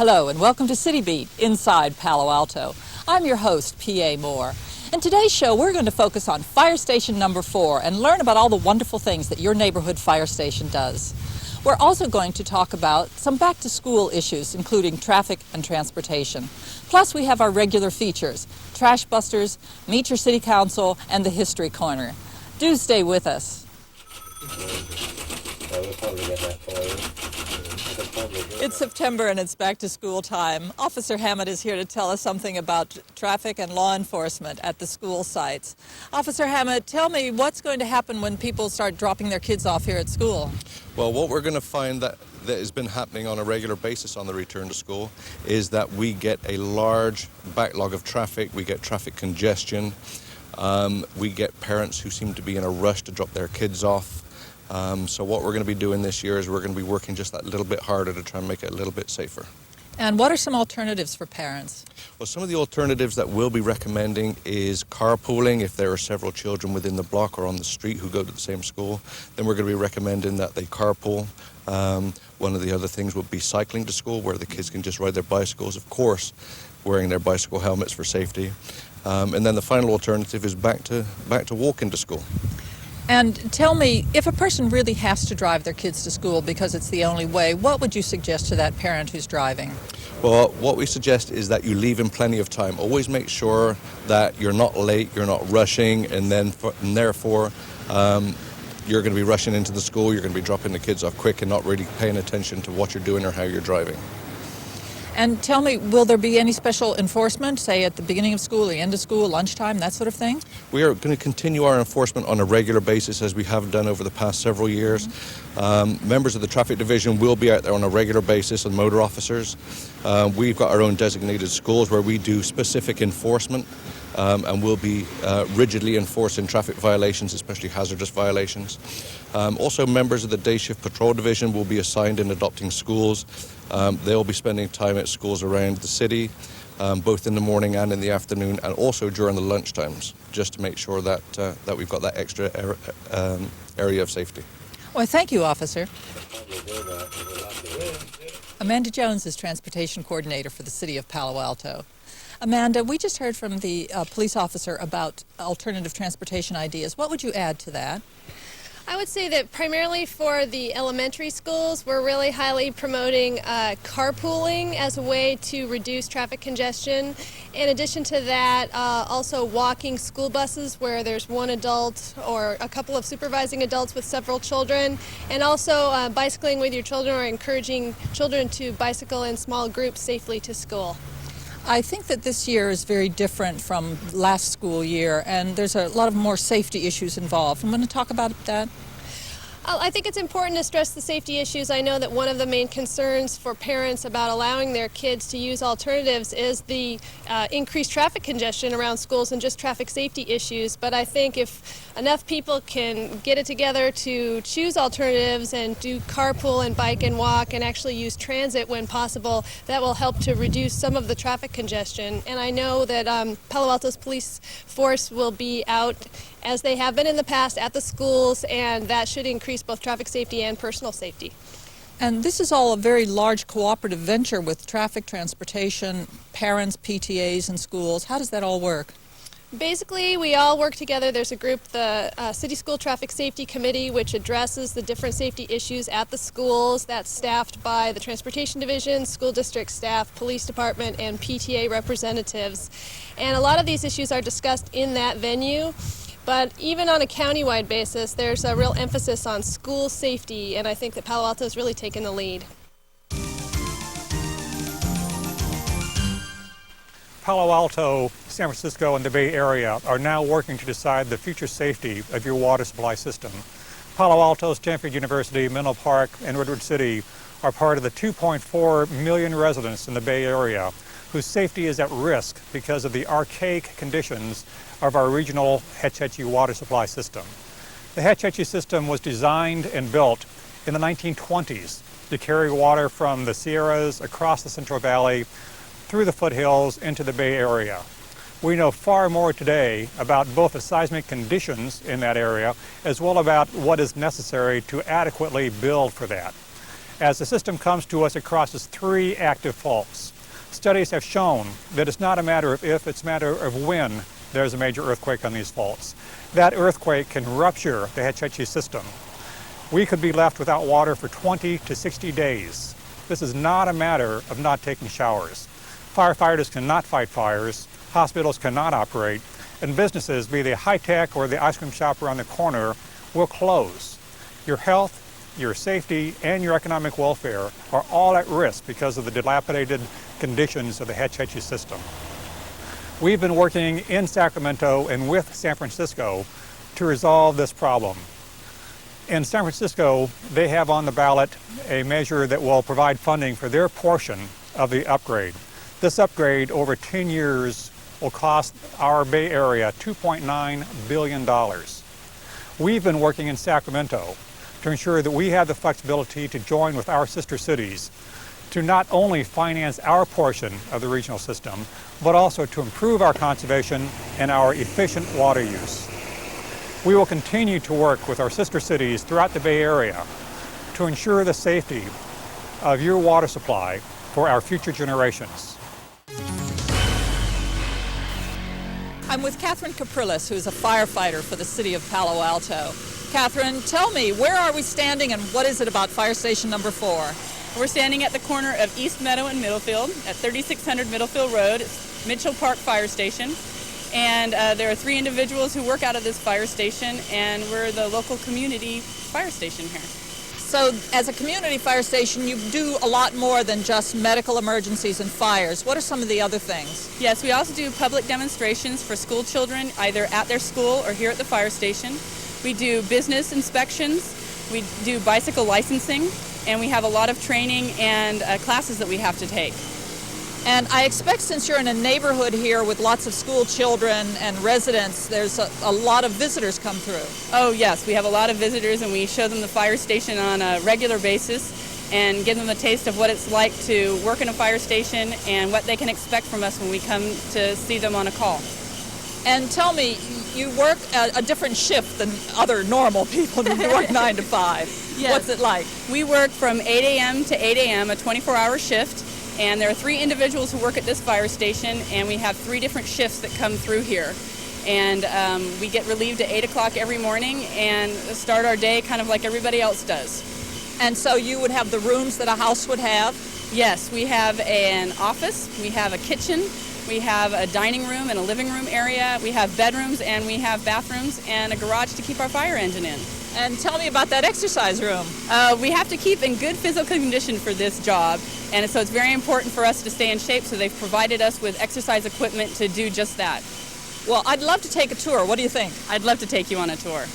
Hello and welcome to CityBeat inside Palo Alto. I'm your host, P.A. Moore. In today's show, we're going to focus on Fire Station number 4 and learn about all the wonderful things that your neighborhood fire station does. We're also going to talk about some back-to-school issues, including traffic and transportation. Plus, we have our regular features, Trash Busters, Meet Your City Council, and the History Corner. Do stay with us. It's September and it's back to school time. Officer Hammett is here to tell us something about traffic and law enforcement at the school sites. Officer Hammett, tell me what's going to happen when people start dropping their kids off here at school. Well, what we're going to find that has been happening on a regular basis on the return to school is that we get a large backlog of traffic, we get traffic congestion, we get parents who seem to be in a rush to drop their kids off. So what we're going to be doing this year is we're going to be working just that little bit harder to try and make it a little bit safer. And what are some alternatives for parents? Well, some of the alternatives that we'll be recommending is carpooling. If there are several children within the block or on the street who go to the same school, then we're going to be recommending that they carpool. One of the other things would be cycling to school, where the kids can just ride their bicycles, of course, wearing their bicycle helmets for safety. And then the final alternative is back to walking to school. And tell me, if a person really has to drive their kids to school because it's the only way, what would you suggest to that parent who's driving? Well, what we suggest is that you leave in plenty of time. Always make sure that you're not late, you're not rushing, and therefore you're going to be rushing into the school, you're going to be dropping the kids off quick and not really paying attention to what you're doing or how you're driving. And tell me, will there be any special enforcement, say at the beginning of school, the end of school, lunchtime, that sort of thing? We are going to continue our enforcement on a regular basis as we have done over the past several years. Members of the traffic division will be out there on a regular basis, and motor officers. We've got our own designated schools where we do specific enforcement, and we'll be rigidly enforcing traffic violations, especially hazardous violations. Also, members of the day shift patrol division will be assigned in adopting schools. They'll be spending time at schools around the city, both in the morning and in the afternoon, and also during the lunch times, just to make sure that we've got that extra area of safety. Well, thank you, Officer. Amanda Jones is Transportation Coordinator for the City of Palo Alto. Amanda, we just heard from the police officer about alternative transportation ideas. What would you add to that? I would say that primarily for the elementary schools, we're really highly promoting carpooling as a way to reduce traffic congestion. In addition to that, also walking school buses where there's one adult or a couple of supervising adults with several children, and also bicycling with your children or encouraging children to bicycle in small groups safely to school. I think that this year is very different from last school year, and there's a lot of more safety issues involved. I'm going to talk about that. I think it's important to stress the safety issues. I know that one of the main concerns for parents about allowing their kids to use alternatives is the increased traffic congestion around schools and just traffic safety issues. But I think if enough people can get it together to choose alternatives and do carpool and bike and walk and actually use transit when possible, that will help to reduce some of the traffic congestion. And I know that Palo Alto's police force will be out, as they have been in the past, at the schools, and that should increase both traffic safety and personal safety. And this is all a very large cooperative venture with traffic, transportation, parents, PTAs, and schools. How does that all work? Basically, we all work together. There's a group, the City School Traffic Safety Committee, which addresses the different safety issues at the schools. That's staffed by the Transportation Division, school district staff, police department, and PTA representatives. And a lot of these issues are discussed in that venue. But even on a countywide basis, there's a real emphasis on school safety, and I think that Palo Alto has really taken the lead. Palo Alto, San Francisco, and the Bay Area are now working to decide the future safety of your water supply system. Palo Alto, Stanford University, Menlo Park, and Redwood City are part of the 2.4 million residents in the Bay Area whose safety is at risk because of the archaic conditions of our regional Hetch Hetchy water supply system. The Hetch Hetchy system was designed and built in the 1920s to carry water from the Sierras across the Central Valley through the foothills into the Bay Area. We know far more today about both the seismic conditions in that area as well about what is necessary to adequately build for that. As the system comes to us, it crosses 3 active faults. Studies have shown that it's not a matter of if, it's a matter of when there's a major earthquake on these faults. That earthquake can rupture the Hetch Hetchy system. We could be left without water for 20 to 60 days. This is not a matter of not taking showers. Firefighters cannot fight fires, hospitals cannot operate, and businesses, be they high-tech or the ice cream shop around the corner, will close. Your health, your safety, and your economic welfare are all at risk because of the dilapidated conditions of the Hetch Hetchy system. We've been working in Sacramento and with San Francisco to resolve this problem. In San Francisco, they have on the ballot a measure that will provide funding for their portion of the upgrade. This upgrade over 10 years will cost our Bay Area $2.9 billion. We've been working in Sacramento to ensure that we have the flexibility to join with our sister cities to not only finance our portion of the regional system, but also to improve our conservation and our efficient water use. We will continue to work with our sister cities throughout the Bay Area to ensure the safety of your water supply for our future generations. I'm with Catherine Capriles, who's a firefighter for the city of Palo Alto. Catherine, tell me, where are we standing and what is it about fire station number 4? We're standing at the corner of East Meadow and Middlefield at 3600 Middlefield Road. It's Mitchell Park Fire Station. And there are 3 individuals who work out of this fire station, and we're the local community fire station here. So as a community fire station, you do a lot more than just medical emergencies and fires. What are some of the other things? Yes, we also do public demonstrations for school children, either at their school or here at the fire station. We do business inspections, we do bicycle licensing, and we have a lot of training and classes that we have to take. And I expect since you're in a neighborhood here with lots of school children and residents, there's a lot of visitors come through. Oh yes, we have a lot of visitors, and we show them the fire station on a regular basis and give them a taste of what it's like to work in a fire station and what they can expect from us when we come to see them on a call. And tell me, you work a different shift than other normal people who work 9 to 5. Yes. What's it like? We work from 8 a.m. to 8 a.m., a 24-hour shift. And there are 3 individuals who work at this fire station, and we have 3 different shifts that come through here. And we get relieved at 8 o'clock every morning and start our day kind of like everybody else does. And so you would have the rooms that a house would have? Yes, we have an office, we have a kitchen, we have a dining room and a living room area, we have bedrooms, and we have bathrooms and a garage to keep our fire engine in. And tell me about that exercise room. We have to keep in good physical condition for this job, and so it's very important for us to stay in shape, so they've provided us with exercise equipment to do just that. Well, I'd love to take a tour. What do you think? I'd love to take you on a tour.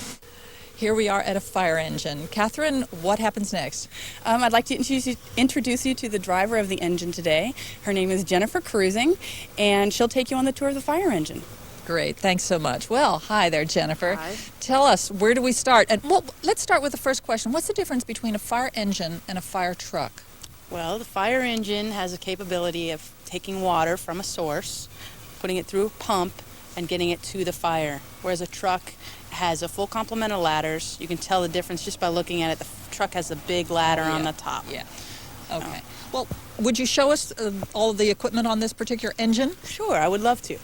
Here we are at a fire engine. Catherine, what happens next? I'd like to introduce you to the driver of the engine today. Her name is Jennifer Cruising, and she'll take you on the tour of the fire engine. Great, thanks so much. Well, hi there, Jennifer. Hi. Tell us, where do we start? And well, let's start with the first question. What's the difference between a fire engine and a fire truck? Well, the fire engine has a capability of taking water from a source, putting it through a pump, and getting it to the fire, whereas a truck has a full complement of ladders. You can tell the difference just by looking at it. The truck has a big ladder on the top. Yeah. Okay. Well, would you show us all of the equipment on this particular engine? Sure, I would love to.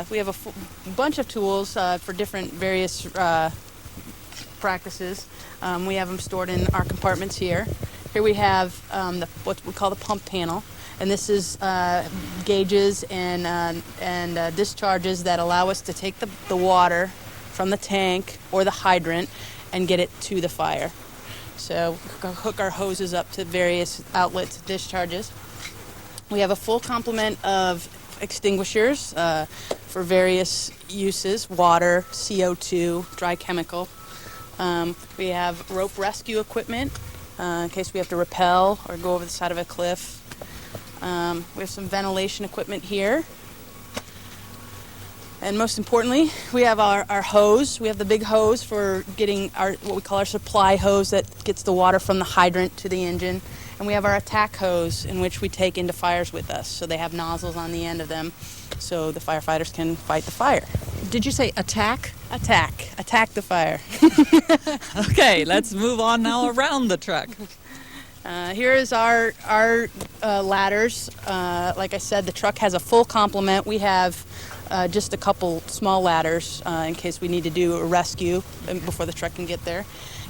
We have a bunch of tools for different various practices. We have them stored in our compartments here. Here we have what we call the pump panel, and this is gauges and discharges that allow us to take the water from the tank or the hydrant and get it to the fire. So we hook our hoses up to various outlets, discharges. We have a full complement of extinguishers for various uses, water, CO2, dry chemical. We have rope rescue equipment in case we have to rappel or go over the side of a cliff. We have some ventilation equipment here. And most importantly, we have our hose. We have the big hose for getting what we call our supply hose that gets the water from the hydrant to the engine. And we have our attack hose, in which we take into fires with us. So they have nozzles on the end of them so the firefighters can fight the fire. Did you say attack? Attack the fire. Okay, let's move on now around the truck. Here is our ladders. Like I said, the truck has a full complement. We have just a couple small ladders in case we need to do a rescue before the truck can get there.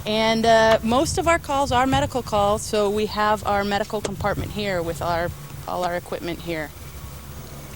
And most of our calls are medical calls, so we have our medical compartment here with all our equipment here.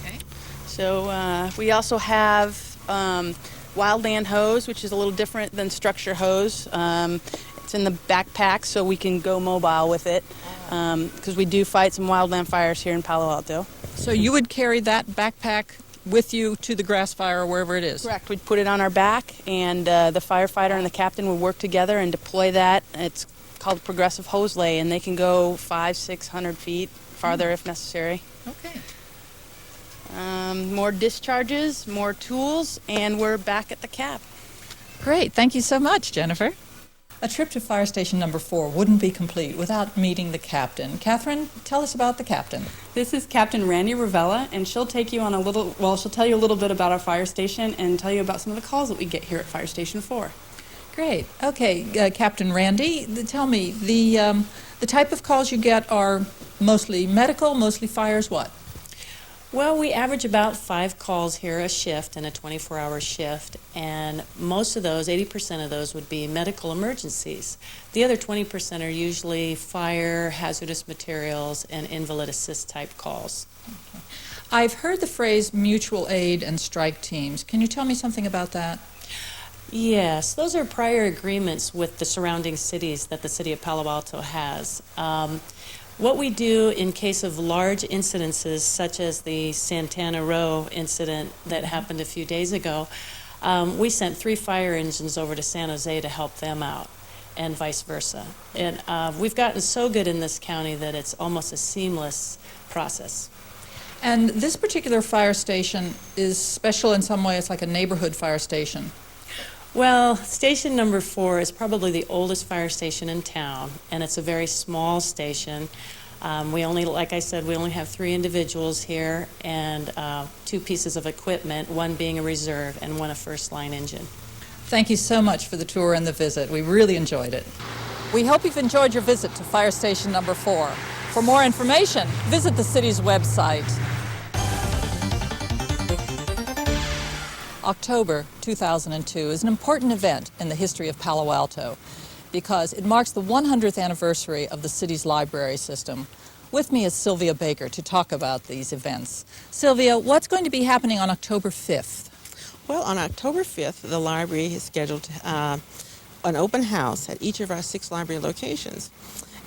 Okay. So we also have wildland hose, which is a little different than structure hose. It's in the backpack, so we can go mobile with it, because we do fight some wildland fires here in Palo Alto. So you would carry that backpack with you to the grass fire or wherever it is? Correct. We'd put it on our back, and the firefighter and the captain would work together and deploy that. It's called progressive hose lay, and they can go 500-600 feet farther if necessary. Okay. More discharges, more tools, and we're back at the cap. Great. Thank you so much, Jennifer. A trip to Fire Station number 4 wouldn't be complete without meeting the captain. Catherine, tell us about the captain. This is Captain Randy Ravella, and she'll take you on she'll tell you a little bit about our fire station and tell you about some of the calls that we get here at Fire Station 4. Great. Okay, Captain Randy, tell me, the type of calls you get are mostly medical, mostly fires, what? Well, we average about 5 calls here a shift in a 24-hour shift, and most of those, 80% of those, would be medical emergencies. The other 20% are usually fire, hazardous materials, and invalid assist type calls. Okay. I've heard the phrase mutual aid and strike teams. Can you tell me something about that? Yes, those are prior agreements with the surrounding cities that the city of Palo Alto has. What we do in case of large incidences, such as the Santana Row incident that happened a few days ago, we sent 3 fire engines over to San Jose to help them out, and vice versa. And we've gotten so good in this county that it's almost a seamless process. And this particular fire station is special in some way. It's like a neighborhood fire station. Well, station number 4 is probably the oldest fire station in town, and it's a very small station. Like I said, we only have 3 individuals here and 2 pieces of equipment, one being a reserve and one a first-line engine. Thank you so much for the tour and the visit. We really enjoyed it. We hope you've enjoyed your visit to Fire Station number 4. For more information, visit the city's website. October 2002 is an important event in the history of Palo Alto because it marks the 100th anniversary of the city's library system. With me is Sylvia Baker to talk about these events. Sylvia, what's going to be happening on October 5th? Well, on October 5th, the library has scheduled an open house at each of our 6 library locations.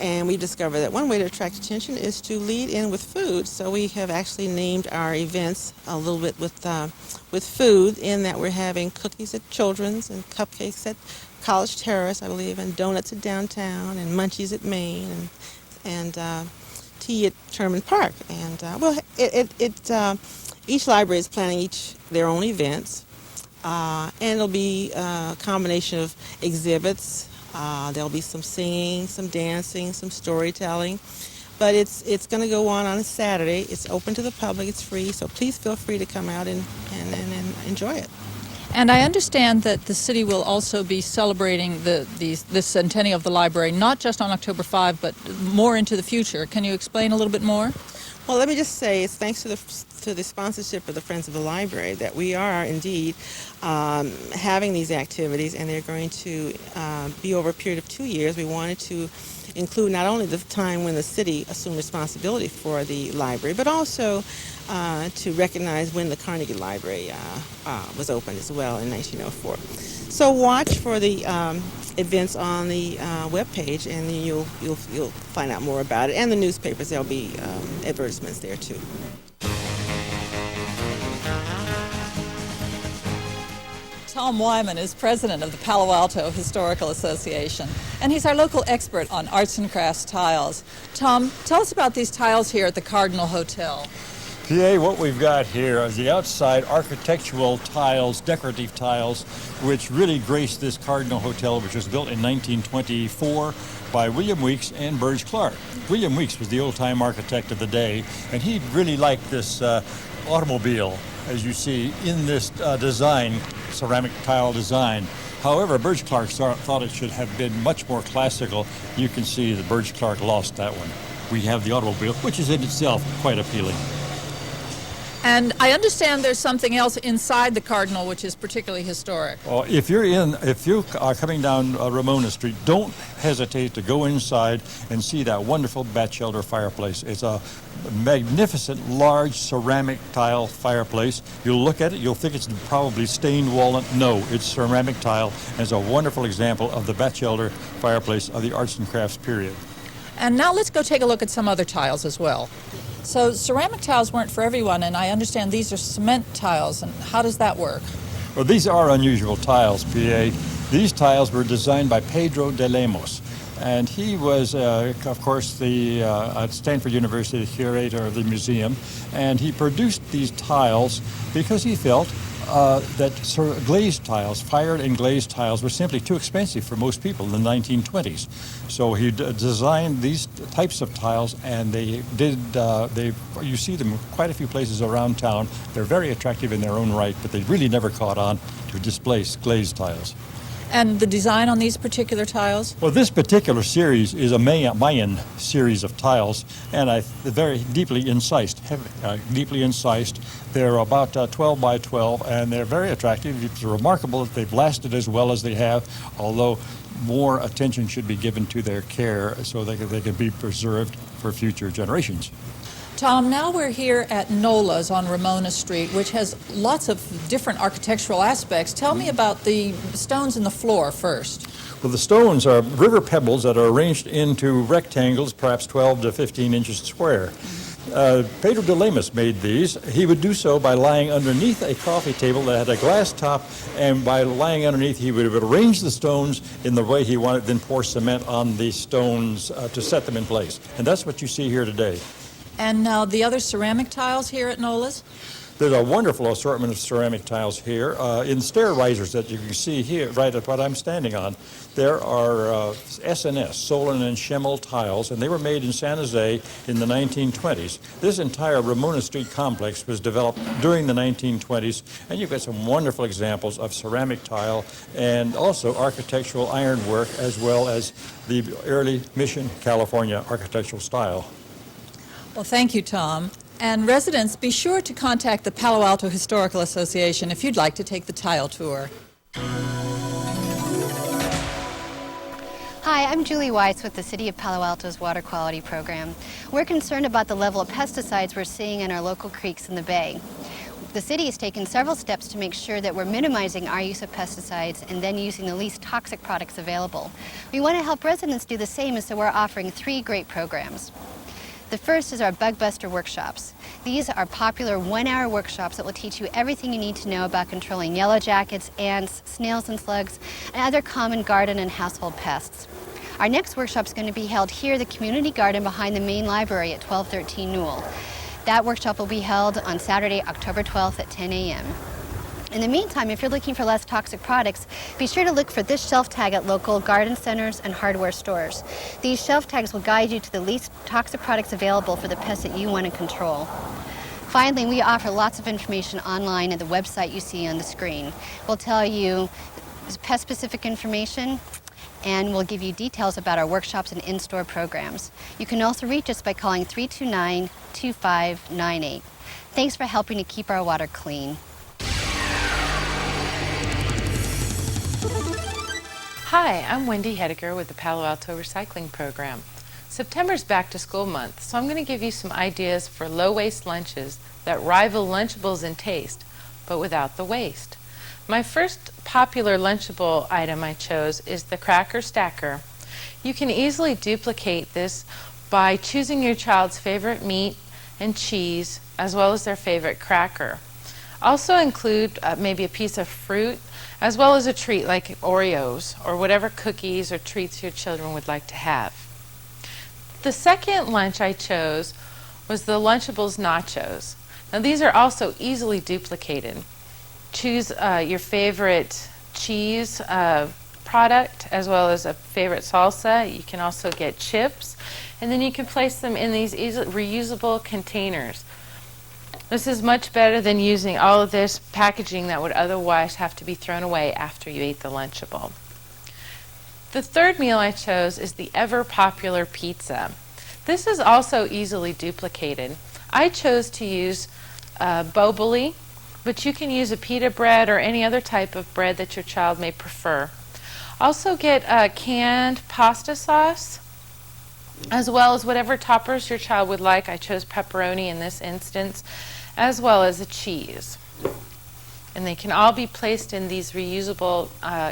And we discovered that one way to attract attention is to lead in with food. So we have actually named our events a little bit with food, in that we're having cookies at Children's and cupcakes at College Terrace, I believe, and donuts at Downtown and munchies at Main and tea at Sherman Park. And each library is planning their own events, and it'll be a combination of exhibits. There'll be some singing, some dancing, some storytelling, but it's going to go on a Saturday. It's open to the public. It's free, so please feel free to come out and enjoy it. And I understand that the city will also be celebrating the centennial of the library, not just on October 5, but more into the future. Can you explain a little bit more? Well, let me just say it's thanks to the sponsorship of the Friends of the Library that we are indeed having these activities, and they're going to be over a period of 2 years. We wanted to include not only the time when the city assumed responsibility for the library, but also to recognize when the Carnegie Library was opened as well in 1904. So watch for the events on the webpage, and then you'll find out more about it. And the newspapers, there'll be advertisements there too. Tom Wyman is president of the Palo Alto Historical Association, and he's our local expert on arts and crafts tiles. Tom, tell us about these tiles here at the Cardinal Hotel. PA, what we've got here are the outside architectural tiles, decorative tiles, which really grace this Cardinal Hotel, which was built in 1924 by William Weeks and Burge Clark. William Weeks was the old-time architect of the day, and he really liked this automobile, as you see, in this design, ceramic tile design. However, Burge Clark thought it should have been much more classical. You can see that Burge Clark lost that one. We have the automobile, which is in itself quite appealing. And I understand there's something else inside the Cardinal which is particularly historic. Well, if you are coming down Ramona Street, don't hesitate to go inside and see that wonderful batchelder fireplace. It's a magnificent, large ceramic tile fireplace. You'll look at it, you'll think it's probably stained walnut. No, it's ceramic tile. And it's a wonderful example of the batchelder fireplace of the arts and crafts period. And now let's go take a look at some other tiles as well. So ceramic tiles weren't for everyone, and I understand these are cement tiles, and how does that work? Well, these are unusual tiles, P.A. These tiles were designed by Pedro de Lemos, and he was, of course, the at Stanford University curator of the museum, and he produced these tiles because he felt that glazed tiles, fired and glazed tiles, were simply too expensive for most people in the 1920s. So he designed these types of tiles, and you see them quite a few places around town. They're very attractive in their own right, but they really never caught on to displace glazed tiles. And the design on these particular tiles? Well, this particular series is a Mayan series of tiles, and very deeply incised, deeply incised. They're about 12 by 12, and they're very attractive. It's remarkable that they've lasted as well as they have, although more attention should be given to their care so they can be preserved for future generations. Tom, now we're here at Nola's on Ramona Street, which has lots of different architectural aspects. Tell me about the stones in the floor first. Well, the stones are river pebbles that are arranged into rectangles, perhaps 12 to 15 inches square. Pedro de Lemos made these. He would do so by lying underneath a coffee table that had a glass top, and by lying underneath, he would arrange the stones in the way he wanted, then pour cement on the stones to set them in place. And that's what you see here today. And now the other ceramic tiles here at Nola's? There's a wonderful assortment of ceramic tiles here. In stair risers that you can see here, right at what I'm standing on, there are SNS, Solon and Schemmel tiles, and they were made in San Jose in the 1920s. This entire Ramona Street complex was developed during the 1920s, and you've got some wonderful examples of ceramic tile and also architectural ironwork, as well as the early Mission, California architectural style. Well, thank you, Tom. And residents, be sure to contact the Palo Alto Historical Association if you'd like to take the tile tour. Hi, I'm Julie Weiss with the City of Palo Alto's Water Quality Program. We're concerned about the level of pesticides we're seeing in our local creeks in the bay. The city has taken several steps to make sure that we're minimizing our use of pesticides and then using the least toxic products available. We want to help residents do the same, and so we're offering 3 great programs. The first is our Bug Buster workshops. These are popular 1-hour workshops that will teach you everything you need to know about controlling yellow jackets, ants, snails and slugs, and other common garden and household pests. Our next workshop is going to be held here at the community garden behind the main library at 1213 Newell. That workshop will be held on Saturday, October 12th at 10 a.m. In the meantime, if you're looking for less toxic products, be sure to look for this shelf tag at local garden centers and hardware stores. These shelf tags will guide you to the least toxic products available for the pests that you want to control. Finally, we offer lots of information online at the website you see on the screen. We'll tell you pest-specific information, and we'll give you details about our workshops and in-store programs. You can also reach us by calling 329-2598. Thanks for helping to keep our water clean. Hi, I'm Wendy Hediger with the Palo Alto Recycling Program. September's back to school month, so I'm going to give you some ideas for low-waste lunches that rival Lunchables in taste, but without the waste. My first popular Lunchable item I chose is the Cracker Stacker. You can easily duplicate this by choosing your child's favorite meat and cheese, as well as their favorite cracker. Also include maybe a piece of fruit, as well as a treat like Oreos or whatever cookies or treats your children would like to have. The second lunch I chose was the Lunchables Nachos. Now these are also easily duplicated. Choose your favorite cheese product as well as a favorite salsa. You can also get chips, and then you can place them in these easily reusable containers. This is much better than using all of this packaging that would otherwise have to be thrown away after you ate the Lunchable. The third meal I chose is the ever popular pizza. This is also easily duplicated. I chose to use boboli, but you can use a pita bread or any other type of bread that your child may prefer. Also get canned pasta sauce, as well as whatever toppers your child would like. I chose pepperoni in this instance, as well as a cheese. And they can all be placed in these reusable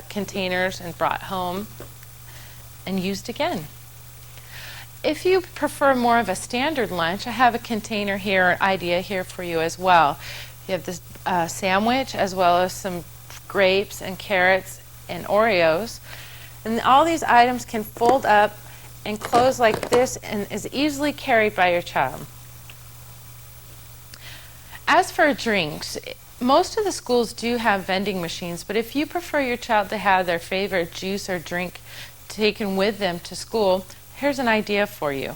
containers and brought home and used again. If you prefer more of a standard lunch, I have a container here, an idea here for you as well. You have this sandwich, as well as some grapes and carrots and Oreos. And all these items can fold up and close like this and is easily carried by your child. As for drinks, most of the schools do have vending machines, but if you prefer your child to have their favorite juice or drink taken with them to school, here's an idea for you.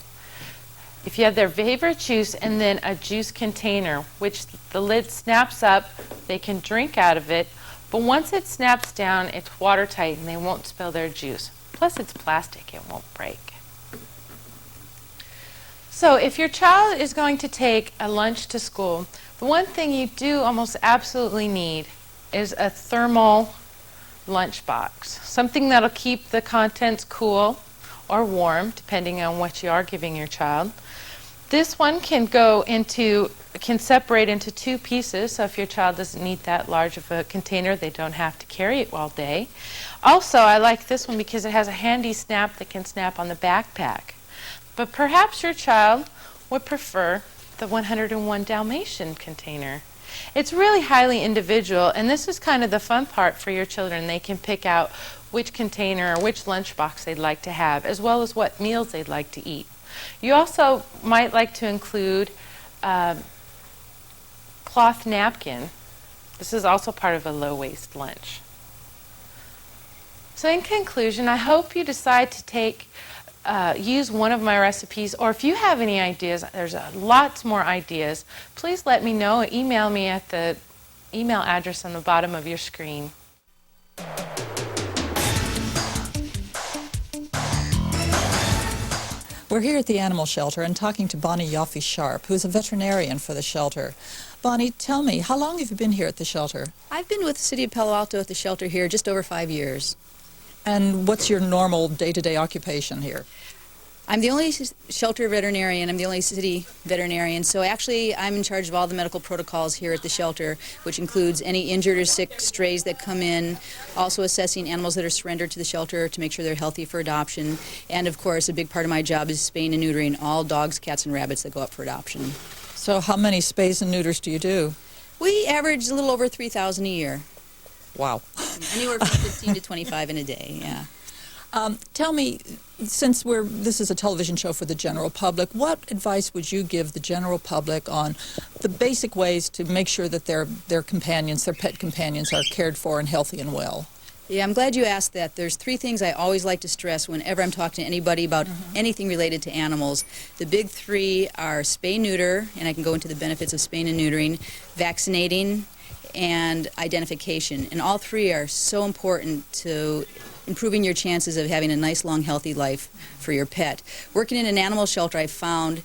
If you have their favorite juice and then a juice container, which the lid snaps up, they can drink out of it, but once it snaps down, it's watertight and they won't spill their juice. Plus it's plastic, it won't break. So if your child is going to take a lunch to school, the one thing you do almost absolutely need is a thermal lunchbox, something that'll keep the contents cool or warm, depending on what you are giving your child. This one can separate into two pieces, so if your child doesn't need that large of a container, they don't have to carry it all day. Also, I like this one because it has a handy snap that can snap on the backpack. But perhaps your child would prefer the 101 Dalmatian container. It's really highly individual, and this is kind of the fun part for your children. They can pick out which container or which lunchbox they'd like to have, as well as what meals they'd like to eat. You also might like to include cloth napkin. This is also part of a low-waste lunch. So in conclusion, I hope you decide to use one of my recipes, or if you have any ideas, there's lots more ideas, please let me know. Email me at the email address on the bottom of your screen. We're here at the animal shelter and talking to Bonnie Yoffe-Sharp, who's a veterinarian for the shelter. Bonnie, tell me, how long have you been here at the shelter? I've been with the City of Palo Alto at the shelter here just over 5 years. And what's your normal day-to-day occupation here? I'm the only shelter veterinarian. I'm the only city veterinarian. So actually, I'm in charge of all the medical protocols here at the shelter, which includes any injured or sick strays that come in, also assessing animals that are surrendered to the shelter to make sure they're healthy for adoption. And of course, a big part of my job is spaying and neutering all dogs, cats, and rabbits that go up for adoption. So how many spays and neuters do you do? We average a little over 3,000 a year. Wow. Anywhere from 15 to 25 in a day, yeah. Tell me, since this is a television show for the general public, what advice would you give the general public on the basic ways to make sure that their companions, their pet companions, are cared for and healthy and well? Yeah, I'm glad you asked that. There's three things I always like to stress whenever I'm talking to anybody about anything related to animals. The big three are spay-neuter, and I can go into the benefits of spaying and neutering, vaccinating, and identification. And all three are so important to improving your chances of having a nice, long, healthy life for your pet. Working in an animal shelter, I found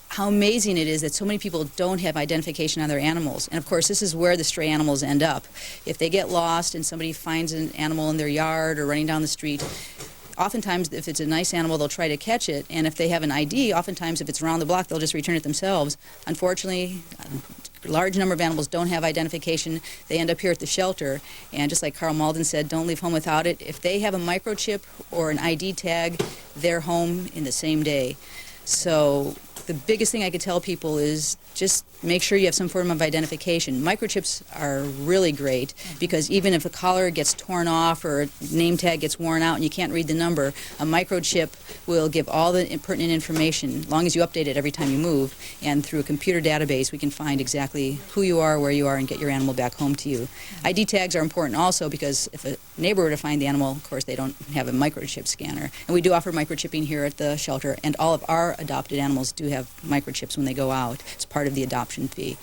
how amazing it is that so many people don't have identification on their animals. And of course, this is where the stray animals end up. If they get lost and somebody finds an animal in their yard or running down the street, oftentimes, if it's a nice animal, they'll try to catch it. And if they have an ID, oftentimes, if it's around the block, they'll just return it themselves. Unfortunately, a large number of animals don't have identification. They end up here at the shelter. And just like Carl Malden said, don't leave home without it. If they have a microchip or an ID tag, they're home in the same day. So the biggest thing I could tell people is just make sure you have some form of identification. Microchips are really great because even if a collar gets torn off or a name tag gets worn out and you can't read the number, a microchip will give all the pertinent information, as long as you update it every time you move. And through a computer database, we can find exactly who you are, where you are, and get your animal back home to you. ID tags are important also because if a neighbor were to find the animal, of course, they don't have a microchip scanner. And we do offer microchipping here at the shelter, and all of our adopted animals do to have microchips when they go out. It's part of the adoption fee.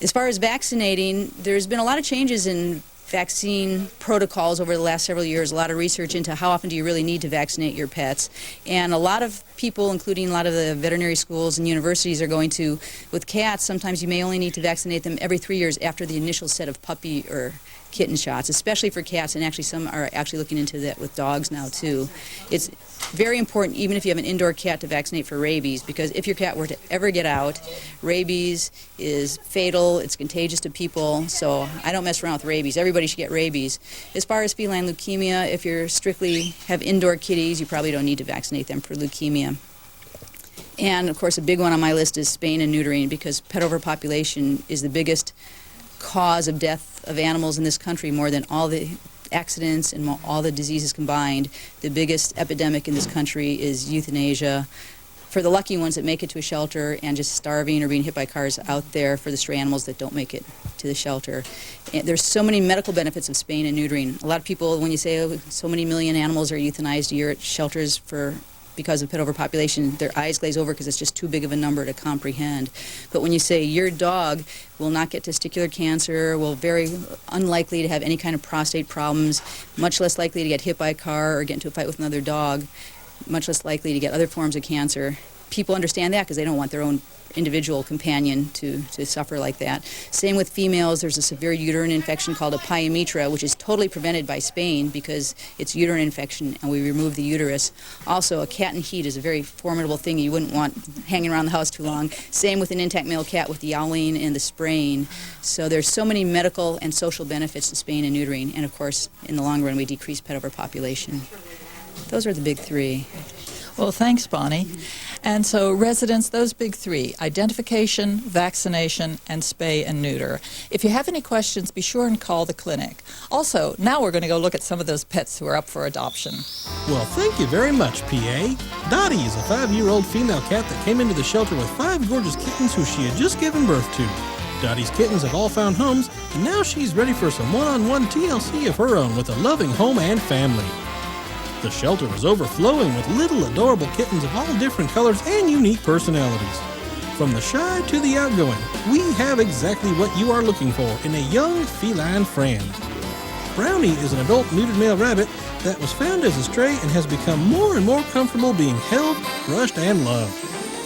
As far as vaccinating, there's been a lot of changes in vaccine protocols over the last several years, a lot of research into how often do you really need to vaccinate your pets. And a lot of people, including a lot of the veterinary schools and universities, are going to, with cats, sometimes you may only need to vaccinate them every 3 years after the initial set of puppy or kitten shots, especially for cats, and actually some are actually looking into that with dogs now too. It's very important, even if you have an indoor cat, to vaccinate for rabies, because if your cat were to ever get out, rabies is fatal, it's contagious to people, so I don't mess around with rabies. Everybody should get rabies. As far as feline leukemia, if you strictly have indoor kitties, you probably don't need to vaccinate them for leukemia. And of course, a big one on my list is spaying and neutering, because pet overpopulation is the biggest cause of death of animals in this country, more than all the accidents and all the diseases combined. The biggest epidemic in this country is euthanasia. For the lucky ones that make it to a shelter, and just starving or being hit by cars out there for the stray animals that don't make it to the shelter. And there's so many medical benefits of spaying and neutering. A lot of people, when you say, oh, so many million animals are euthanized a year at shelters because of pet overpopulation, their eyes glaze over because it's just too big of a number to comprehend. But when you say your dog will not get testicular cancer, will very unlikely to have any kind of prostate problems, much less likely to get hit by a car or get into a fight with another dog, much less likely to get other forms of cancer, people understand that because they don't want their own individual companion to suffer like that. Same with females. There's a severe uterine infection called a pyometra, which is totally prevented by spaying because it's uterine infection and we remove the uterus. Also, a cat in heat is a very formidable thing you wouldn't want hanging around the house too long. Same with an intact male cat with the yowling and the spraying. So there's so many medical and social benefits to spaying and neutering, and of course, in the long run, we decrease pet overpopulation. Those are the big three. Well, thanks, Bonnie. And so residents, those big three: identification, vaccination, and spay and neuter. If you have any questions, be sure and call the clinic. Also, now we're going to go look at some of those pets who are up for adoption. Well, thank you very much, PA. Dottie is a 5-year-old female cat that came into the shelter with 5 gorgeous kittens who she had just given birth to. Dottie's kittens have all found homes, and now she's ready for some one-on-one TLC of her own with a loving home and family. The shelter was overflowing with little adorable kittens of all different colors and unique personalities. From the shy to the outgoing, we have exactly what you are looking for in a young feline friend. Brownie is an adult neutered male rabbit that was found as a stray and has become more and more comfortable being held, brushed, and loved.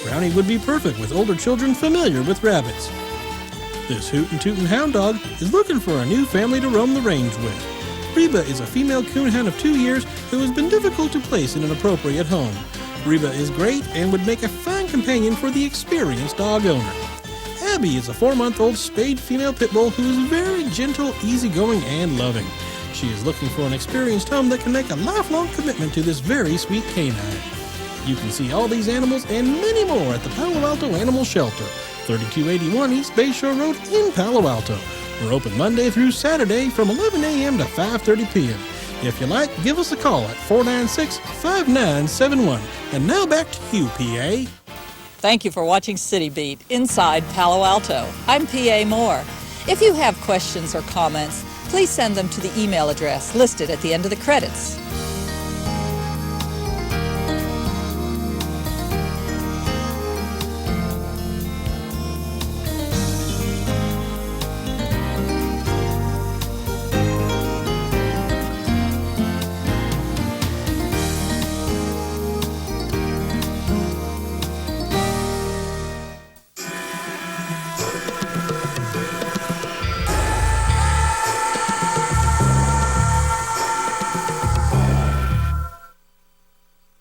Brownie would be perfect with older children familiar with rabbits. This hoot and tootin' hound dog is looking for a new family to roam the range with. Reba is a female coonhound of 2 years who has been difficult to place in an appropriate home. Reba is great and would make a fine companion for the experienced dog owner. Abby is a 4-month-old spayed female pit bull who is very gentle, easygoing, and loving. She is looking for an experienced home that can make a lifelong commitment to this very sweet canine. You can see all these animals and many more at the Palo Alto Animal Shelter, 3281 East Bayshore Road in Palo Alto. We're open Monday through Saturday from 11 a.m. to 5:30 p.m. If you like, give us a call at 496-5971. And now back to you, PA. Thank you for watching City Beat inside Palo Alto. I'm PA Moore. If you have questions or comments, please send them to the email address listed at the end of the credits.